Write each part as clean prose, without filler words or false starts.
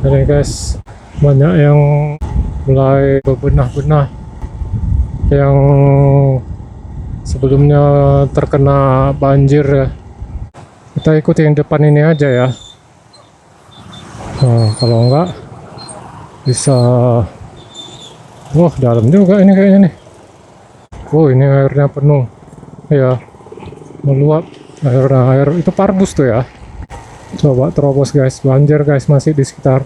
Ini guys, banyak yang mulai bebenah-benah yang sebelumnya terkena banjir ya. Kita ikuti yang depan ini aja ya. Nah, kalau enggak bisa, wah dalam juga ini kayaknya nih. Oh, ini airnya penuh ya, meluap. Air itu Parbus tuh ya. Coba terobos guys, banjir guys, masih di sekitar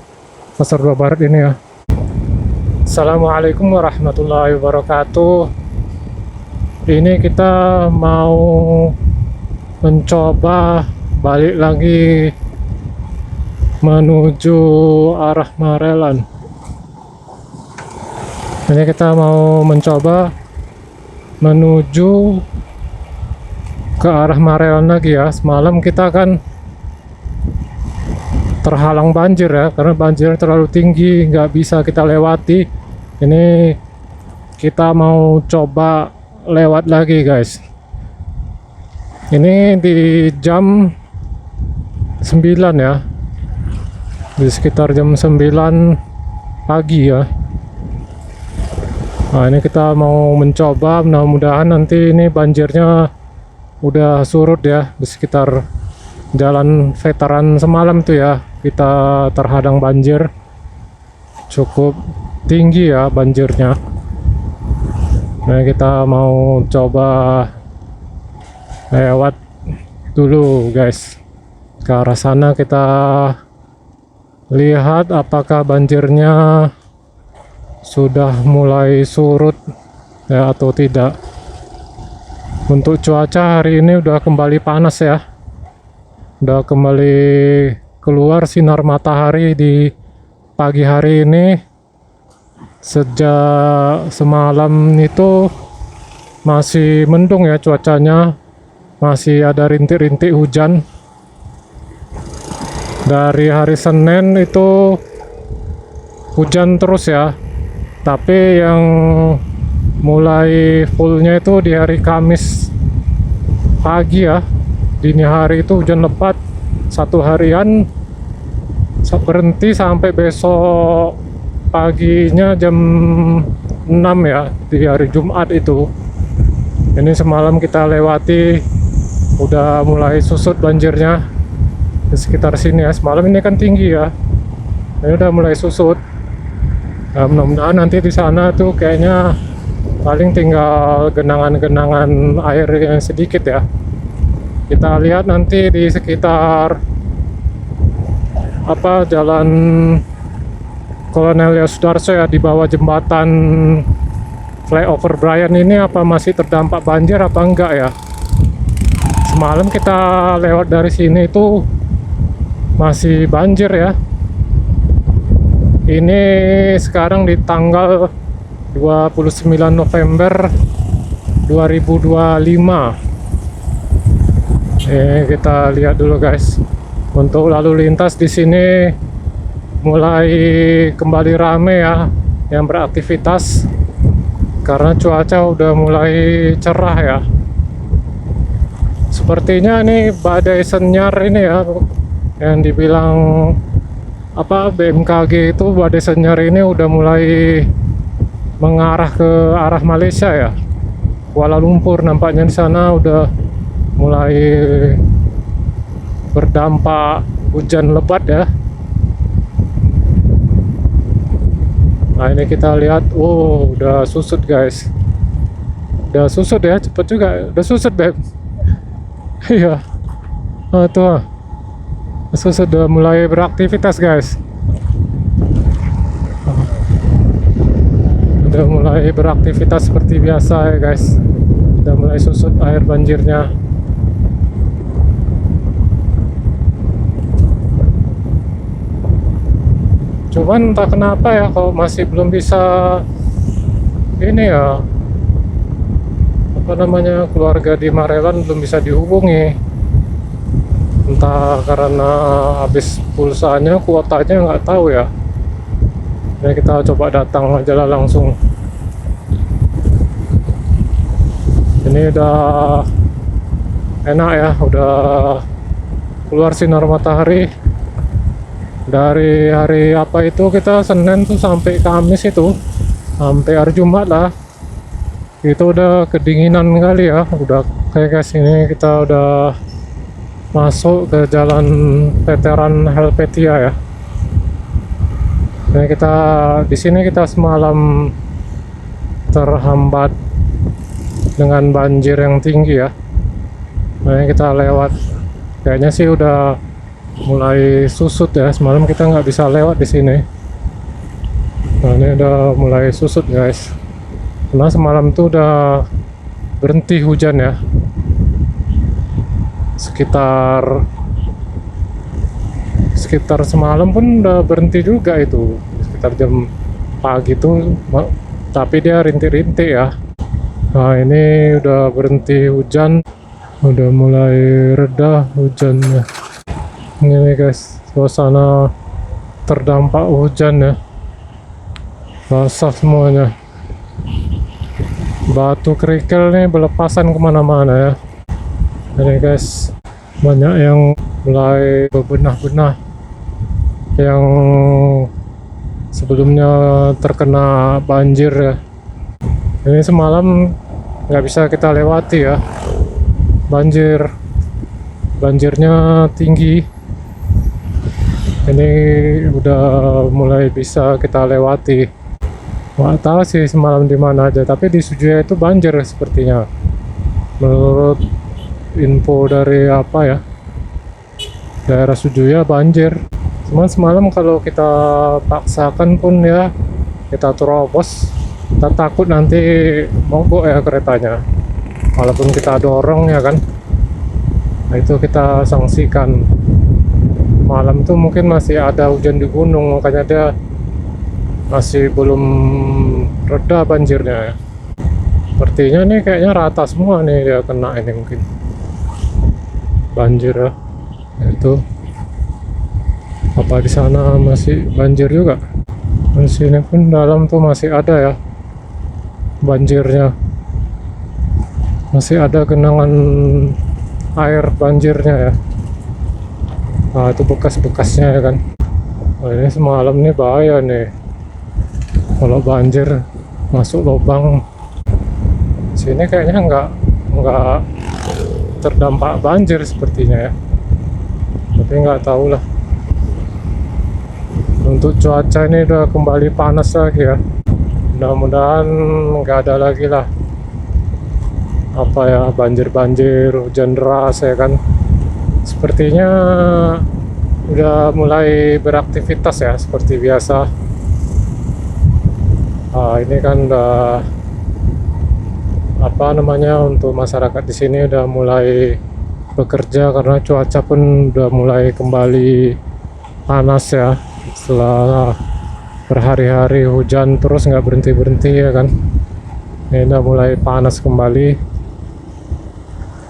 Pasar Dua Barat ini ya. Assalamualaikum warahmatullahi wabarakatuh. Ini kita mau mencoba balik lagi menuju arah Marelan. Ini kita mau mencoba menuju ke arah Marelan lagi ya. Semalam kita kan terhalang banjir ya, karena banjir terlalu tinggi, nggak bisa kita lewati. Ini kita mau coba lewat lagi guys. Ini di jam 9 ya, di sekitar jam 9 pagi ya. Nah ini kita mau mencoba, mudah-mudahan nanti ini banjirnya udah surut ya. Di sekitar jalan veteran semalam tuh ya, kita terhadang banjir cukup tinggi ya banjirnya. Nah kita mau coba lewat dulu guys ke arah sana, kita lihat apakah banjirnya sudah mulai surut ya atau tidak. Untuk cuaca hari ini udah kembali panas ya, udah kembali keluar sinar matahari di pagi hari ini. Sejak semalam itu masih mendung ya cuacanya, masih ada rintik-rintik hujan. Dari hari Senin itu hujan terus ya, tapi yang mulai fullnya itu di hari Kamis pagi ya. Dini hari itu hujan lebat satu harian, berhenti sampai besok paginya jam 6 ya, di hari Jumat itu. Ini semalam kita lewati, udah mulai susut banjirnya di sekitar sini ya. Semalam ini kan tinggi ya, ini udah mulai susut. Nah, mudah-mudahan nanti di sana tuh kayaknya paling tinggal genangan-genangan air yang sedikit ya. Kita lihat nanti di sekitar jalan Kolonel Yosudarso ya, di bawah jembatan flyover Bryan ini, apa masih terdampak banjir apa enggak ya. Semalam kita lewat dari sini itu masih banjir ya. Ini sekarang di tanggal 29 November 2025. Kita lihat dulu guys. Untuk lalu lintas di sini mulai kembali rame ya yang beraktivitas, karena cuaca udah mulai cerah ya. Sepertinya ini badai senyar ini ya, yang dibilang BMKG itu, badai senyar ini udah mulai mengarah ke arah Malaysia ya. Kuala Lumpur nampaknya di sana udah mulai berdampak hujan lebat ya. Nah ini kita lihat, oh udah susut guys, udah susut ya, cepet juga, udah susut beb. Iya, tuh susut, udah mulai beraktivitas guys, udah mulai beraktivitas seperti biasa ya guys. Udah mulai susut air banjirnya. Cuman entah kenapa ya, kalau masih belum bisa ini ya, keluarga di Marelan belum bisa dihubungi. Entah karena habis pulsanya, kuotanya nggak tahu ya. Nah kita coba datang aja lah langsung. Ini udah enak ya, udah keluar sinar matahari. Dari hari apa itu, kita Senin tuh sampai Kamis itu, sampai hari Jumat lah, itu udah kedinginan kali ya. Udah kayak sini kita udah masuk ke jalan veteran Helvetia ya. Nah, kita di sini kita semalam terhambat dengan banjir yang tinggi ya. Nah, kita lewat, kayaknya sih udah mulai susut ya. Semalam kita nggak bisa lewat di sini. Nah, ini udah mulai susut guys. Karena semalam tuh udah berhenti hujan ya. Sekitar semalam pun udah berhenti juga itu. Sekitar jam pagi tuh, tapi dia rintik-rintik ya. Nah, ini udah berhenti hujan. Udah mulai reda hujannya. Ini guys, suasana terdampak hujan ya, basah semuanya. Batu kerikil nih berlepasan kemana-mana ya. Ini guys, banyak yang mulai bebenah-benah yang sebelumnya terkena banjir ya. Ini semalam nggak bisa kita lewati ya, banjirnya tinggi. Ini udah mulai bisa kita lewati. Nggak tahu sih semalam di mana aja, tapi di Sujuya itu banjir sepertinya. Menurut info dari apa ya, daerah Sujuya banjir. Cuman semalam kalau kita paksakan pun ya, kita terobos, kita takut nanti mogok ya keretanya. Walaupun kita dorong ya kan. Nah, itu kita sanksikan. Malam tuh mungkin masih ada hujan di gunung, makanya dia masih belum reda banjirnya ya. Sepertinya nih kayaknya rata semua nih dia kena ini mungkin banjir ya. Itu apa di sana masih banjir juga. Di sini pun dalam tuh masih ada ya banjirnya. Masih ada genangan air banjirnya ya. Nah, itu bekas-bekasnya ya kan. Nah, ini semalam nih bahaya nih kalau banjir masuk lubang. Sini kayaknya nggak terdampak banjir sepertinya ya, tapi nggak tahu lah. Untuk cuaca ini udah kembali panas lagi ya. Mudah-mudahan nggak ada lagi lah apa ya, banjir hujan deras ya kan. Sepertinya udah mulai beraktivitas ya seperti biasa. Ini kan udah apa namanya, untuk masyarakat di sini udah mulai bekerja karena cuaca pun udah mulai kembali panas ya. Setelah berhari-hari hujan terus nggak berhenti ya kan. Ini udah mulai panas kembali.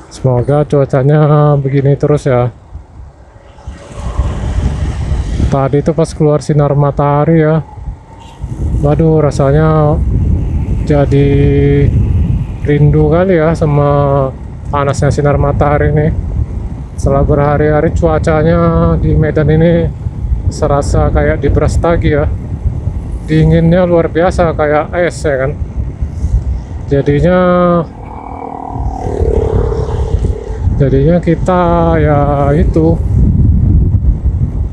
Semoga cuacanya begini terus ya. Tadi itu pas keluar sinar matahari ya, waduh rasanya jadi rindu kali ya sama panasnya sinar matahari ini. Setelah berhari-hari cuacanya di Medan ini serasa kayak di Brastagi ya, dinginnya luar biasa kayak es ya kan. Jadinya kita ya itu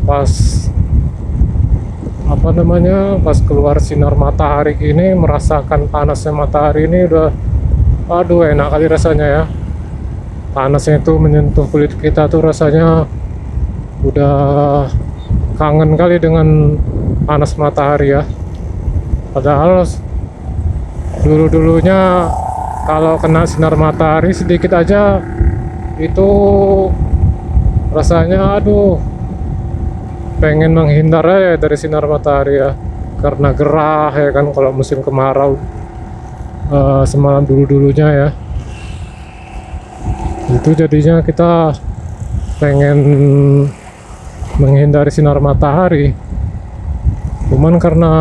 pas apa namanya, pas keluar sinar matahari ini merasakan panasnya matahari ini udah, aduh enak kali rasanya ya. Panasnya itu menyentuh kulit kita tuh rasanya udah kangen kali dengan panas matahari ya. Padahal dulunya kalau kena sinar matahari sedikit aja itu rasanya aduh pengen menghindar aja dari sinar matahari ya, karena gerah ya kan kalau musim kemarau. Semalam dulunya ya itu jadinya kita pengen menghindari sinar matahari. Cuman karena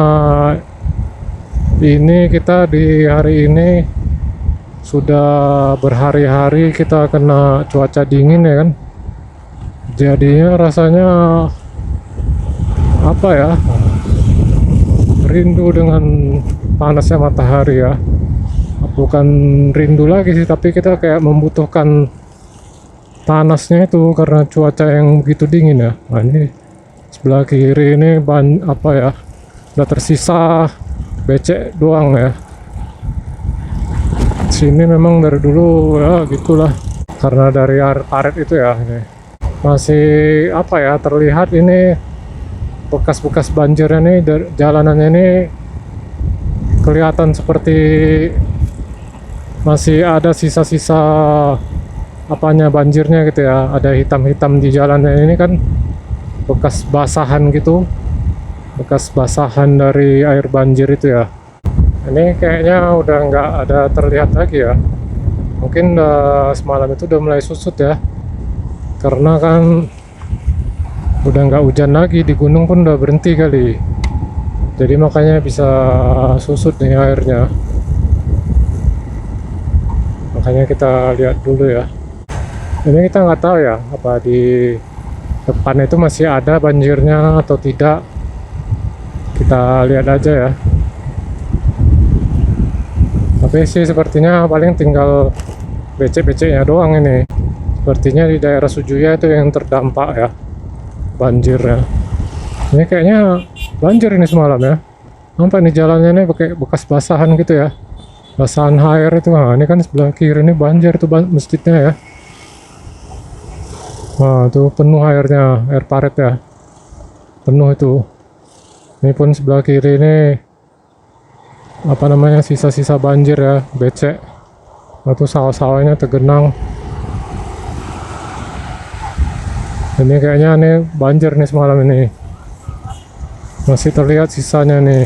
ini kita di hari ini sudah berhari-hari kita kena cuaca dingin ya kan, jadinya rasanya apa ya, rindu dengan panasnya matahari ya. Bukan rindu lagi sih, tapi kita kayak membutuhkan panasnya itu karena cuaca yang begitu dingin ya. Nah ini sebelah kiri ini apa ya, udah tersisa becek doang ya. Sini memang dari dulu ya gitulah, karena dari air parit itu ya. Ini masih apa ya, terlihat ini bekas-bekas banjirnya nih, jalanannya ini kelihatan seperti masih ada sisa-sisa apanya, banjirnya gitu ya. Ada hitam-hitam di jalannya ini kan, bekas basahan gitu, bekas basahan dari air banjir itu ya. Ini kayaknya udah nggak ada terlihat lagi ya. Mungkin semalam itu udah mulai susut ya, karena kan udah nggak hujan lagi, di gunung pun udah berhenti kali, jadi makanya bisa susut nih airnya. Makanya kita lihat dulu ya. Ini kita nggak tahu ya, apa di depan itu masih ada banjirnya atau tidak. Kita lihat aja ya. Tapi sih sepertinya paling tinggal becek-beceknya doang ini. Sepertinya di daerah Sujuya itu yang terdampak ya banjirnya. Ini kayaknya banjir ini semalam ya. Nampak nih jalannya ini pakai bekas basahan gitu ya. Basahan air itu. Nah, ini kan sebelah kiri ini banjir tuh masjidnya ya. Wah, tuh penuh airnya, air parit ya. Penuh itu. Ini pun sebelah kiri ini apa namanya, sisa-sisa banjir ya, becek. Itu sawah-sawahnya tergenang. Ini kayaknya nih banjir nih semalam ini. Masih terlihat sisanya nih.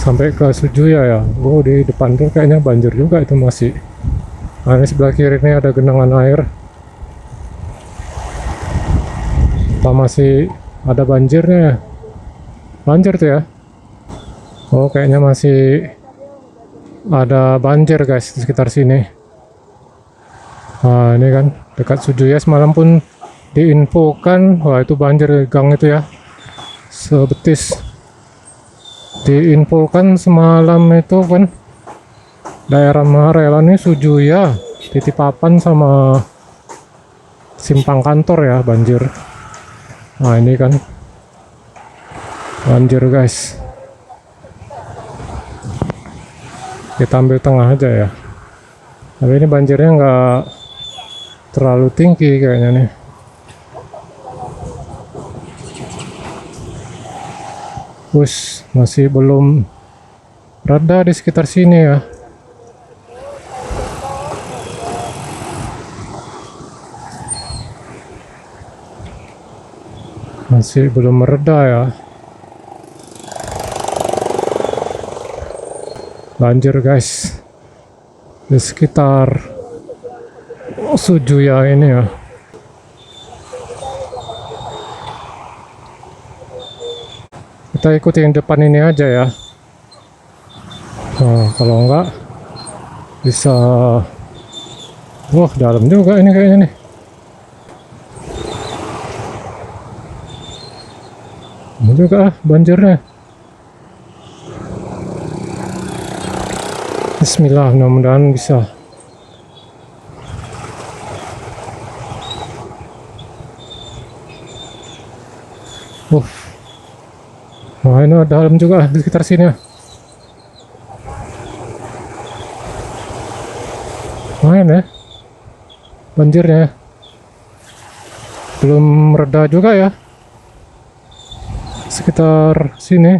Sampai ke Sujuya ya. Oh, di depan tuh kayaknya banjir juga itu masih. Nah, ini sebelah kiri ini ada genangan air. Apa masih ada banjirnya ya? Banjir tuh ya. Oh, kayaknya masih ada banjir guys di sekitar sini. Nah, ini kan dekat Sujuya semalam pun diinfokan, wah itu banjir gang itu ya. Sebetis. Diinfokan semalam itu kan daerah Maharelan ini Sujuya, Titipapan sama Simpang Kantor ya banjir. Nah ini kan banjir guys. Kita ambil tengah aja ya. Tapi ini banjirnya nggak terlalu tinggi kayaknya nih. Masih belum reda di sekitar sini ya. Masih belum mereda ya. Banjir guys di sekitar Sujuya ini ya. Kita ikutin depan ini aja ya. Nah, kalau enggak bisa, wah dalam juga ini kayaknya nih. Ini juga banjirnya. Bismillah, mudah-mudahan bisa. Nah ini ada dalam juga di sekitar sini ya. Main ya banjirnya, belum reda juga ya sekitar sini.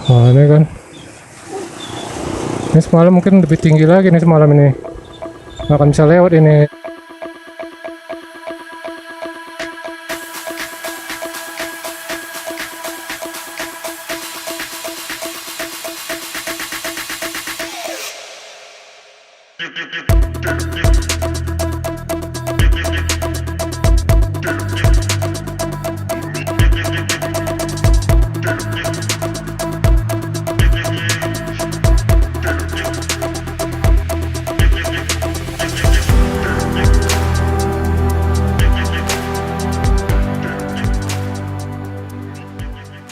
Nah ini kan, ini semalam mungkin lebih tinggi lagi nih semalam ini, nggak akan bisa lewat ini.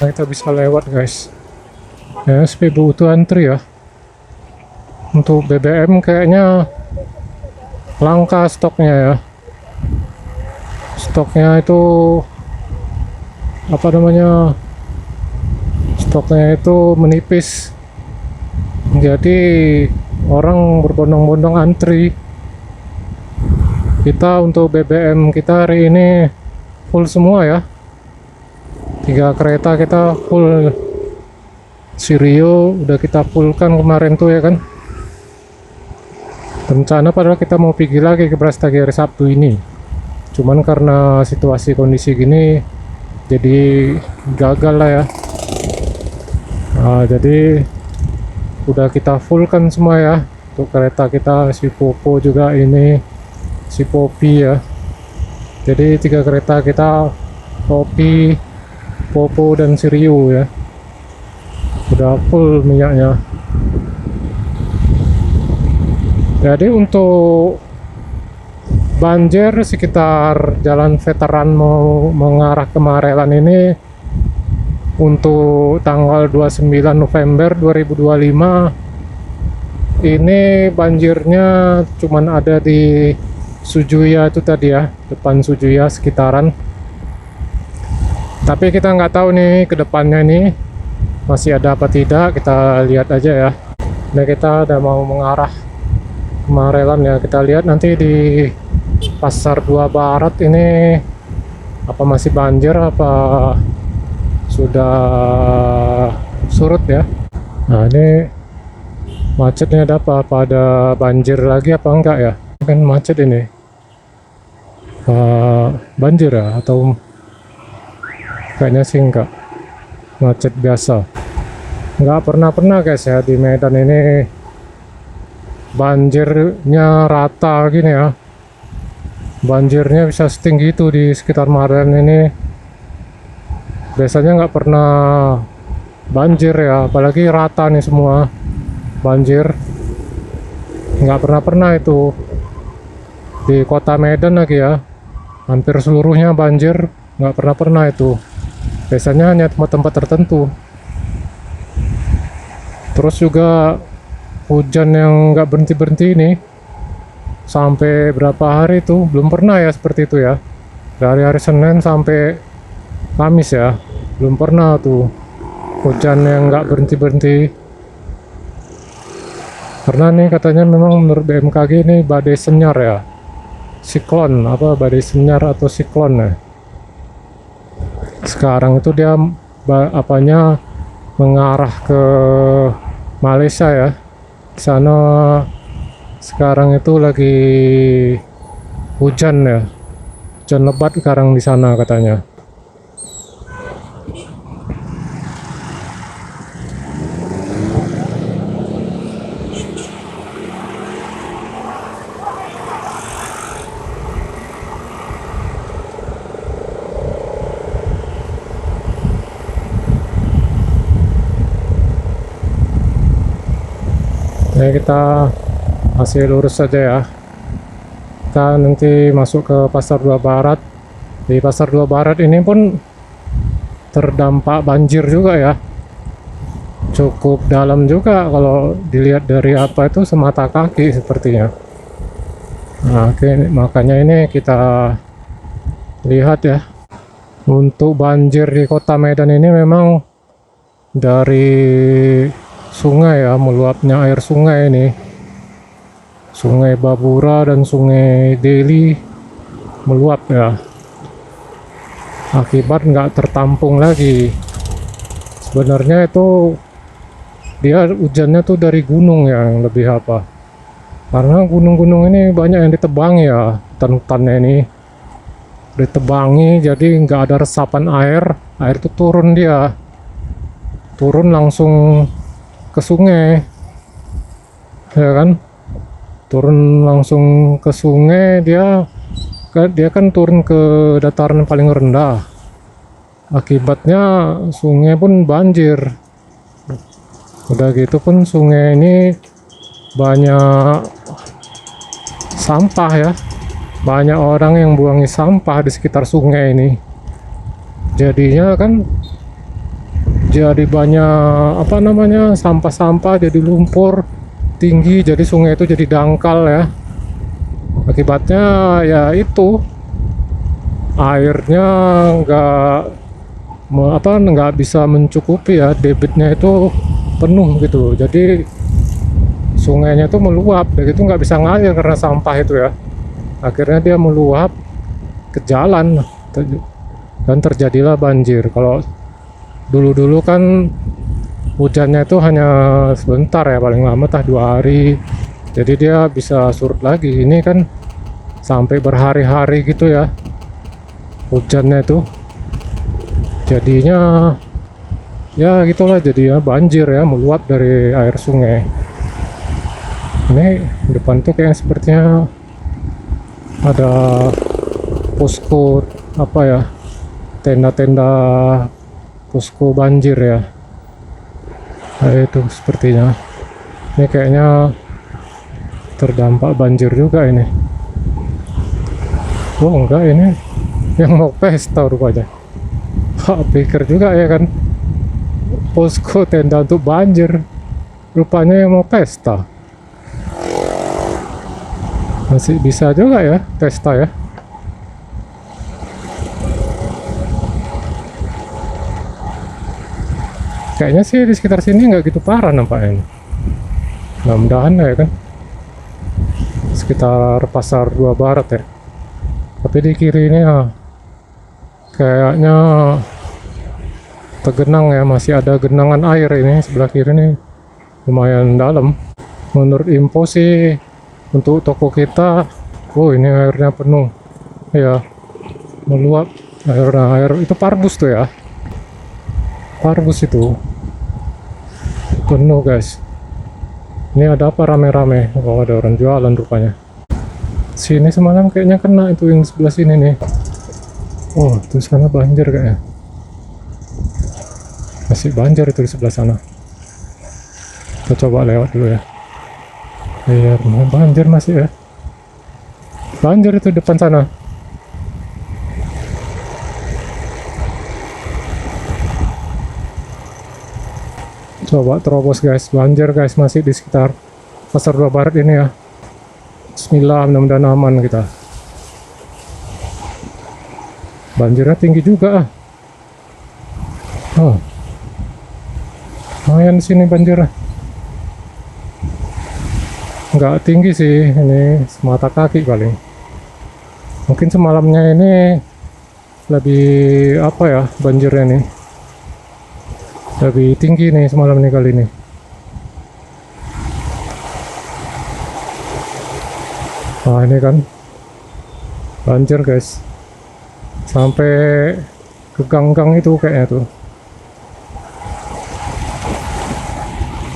Nah, kita bisa lewat guys. Ya, SPBU itu antri ya. Untuk BBM kayaknya langka stoknya ya. Stoknya itu apa namanya? Stoknya itu menipis. Jadi orang berbondong-bondong antri. Kita untuk BBM kita hari ini full semua ya. 3 kereta kita full. Sirio udah kita fullkan kemarin tuh ya kan. Rencana padahal kita mau pergi lagi ke Brastagi hari Sabtu ini, cuman karena situasi kondisi gini jadi gagal lah ya. Nah, jadi udah kita fullkan semua ya untuk kereta kita, si Popo juga ini, si Popi ya. Jadi 3 kereta kita, Popi, Popo dan Sirio ya, udah full minyaknya. Jadi untuk banjir sekitar jalan veteran mau mengarah ke Marelan ini untuk tanggal 29 November 2025 ini banjirnya cuman ada di Sujuya itu tadi ya, depan Sujuya sekitaran. Tapi kita nggak tahu nih ke depannya nih masih ada apa tidak, kita lihat aja ya. Nah, kita udah mau mengarah Marelan ya, kita lihat nanti di Pasar 2 Barat ini apa masih banjir apa sudah surut ya. Nah, ini macetnya ada apa ada banjir lagi apa enggak ya, kan macet ini. Banjir ya atau kayaknya sih enggak, macet biasa. Enggak pernah guys ya di Medan ini banjirnya rata gini ya. Banjirnya bisa setinggi itu di sekitar Marelan ini. Biasanya nggak pernah banjir ya, apalagi rata nih semua banjir. Nggak pernah itu di kota Medan lagi ya, hampir seluruhnya banjir, nggak pernah itu. Biasanya hanya tempat-tempat tertentu. Terus juga hujan yang nggak berhenti ini sampai berapa hari itu belum pernah ya seperti itu ya, dari hari Senin sampai Kamis ya, belum pernah tuh hujan yang nggak berhenti karena nih katanya memang menurut BMKG ini badai senyar ya, siklon apa badai senyar atau siklon ya. Sekarang itu dia apanya mengarah ke Malaysia ya. Sana sekarang itu lagi hujan ya, hujan lebat sekarang di sana katanya. Ya, kita masih lurus saja ya. Kita nanti masuk ke Pasar 2 Barat. Di Pasar 2 Barat ini pun terdampak banjir juga ya. Cukup dalam juga kalau dilihat dari apa itu semata kaki sepertinya. Nah, oke, makanya ini kita lihat ya. Untuk banjir di Kota Medan ini memang dari sungai ya, meluapnya air sungai ini, Sungai Babura dan Sungai Deli meluap ya, akibat nggak tertampung lagi. Sebenarnya itu dia hujannya tuh dari gunung yang lebih apa, karena gunung-gunung ini banyak yang ditebangi ya, hutan-hutannya ini ditebangi, jadi nggak ada resapan air itu turun, dia turun langsung ke sungai ya kan, turun langsung ke sungai. Dia kan turun ke dataran paling rendah, akibatnya sungai pun banjir. Udah gitu pun sungai ini banyak sampah ya, banyak orang yang buangi sampah di sekitar sungai ini, jadinya kan jadi banyak apa namanya, sampah-sampah, jadi lumpur tinggi, jadi sungai itu jadi dangkal ya. Akibatnya ya itu, airnya nggak nggak bisa mencukupi ya, debitnya itu penuh gitu, jadi sungainya itu meluap, begitu nggak bisa ngalir karena sampah itu ya. Akhirnya dia meluap ke jalan dan terjadilah banjir. Kalau dulu-dulu kan hujannya itu hanya sebentar ya, paling lama 2 hari, jadi dia bisa surut lagi. Ini kan sampai berhari-hari gitu ya hujannya itu, jadinya ya gitulah, jadi ya banjir ya, meluap dari air sungai. Ini depan tuh kayak sepertinya ada posko apa ya, tenda-tenda posko banjir ya. Nah, itu sepertinya ini kayaknya terdampak banjir juga ini. Oh enggak, ini yang mau pesta rupanya. Pikir juga ya kan, posko tenda untuk banjir, rupanya yang mau pesta. Masih bisa juga ya pesta ya. Kayaknya sih di sekitar sini nggak gitu parah nampaknya. Mudah-mudahan ya kan, sekitar Pasar 2 Barat ya. Tapi di kiri ini ya kayaknya tergenang ya, masih ada genangan air ini sebelah kiri nih, lumayan dalam. Menurut info sih untuk toko kita, oh ini airnya penuh ya, meluap. Air itu Parbus tuh ya, Parbus itu penuh guys. Ini ada apa rame-rame? Oh ada orang jualan rupanya. Sini semalam kayaknya kena itu, yang sebelah sini nih. Oh tuh sana banjir kayaknya, masih banjir itu di sebelah sana. Kita coba lewat dulu ya. Iya, banjir masih ya. Banjir itu depan sana. Coba terobos guys, banjir guys, masih di sekitar Pasar 2 Barat ini ya. Bismillah, mudah-mudahan aman kita. Banjirnya tinggi juga ah. Oh, lumayan di sini banjirnya. Nggak tinggi sih, ini semata kaki paling. Mungkin semalamnya ini lebih apa ya, banjirnya nih lebih tinggi nih semalam nih kali ini. Nah ini kan banjir guys, sampai ke gang-gang itu kayaknya tuh.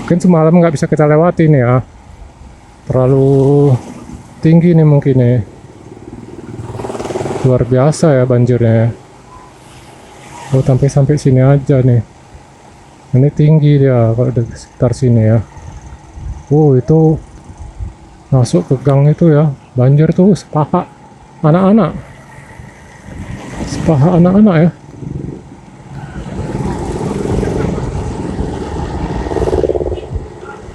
Mungkin semalam nggak bisa kita lewati nih ya, terlalu tinggi nih mungkin nih. Luar biasa ya banjirnya ya. Oh sampai sini aja nih. Ini tinggi dia kalau di sekitar sini ya. Oh itu masuk ke gang itu ya, banjir tuh sepaha anak-anak, sepaha anak-anak ya.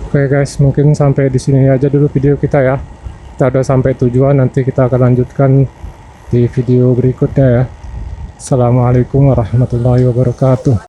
Oke guys, mungkin sampai di sini aja dulu video kita ya. Kita udah sampai tujuan, nanti kita akan lanjutkan di video berikutnya ya. Assalamualaikum warahmatullahi wabarakatuh.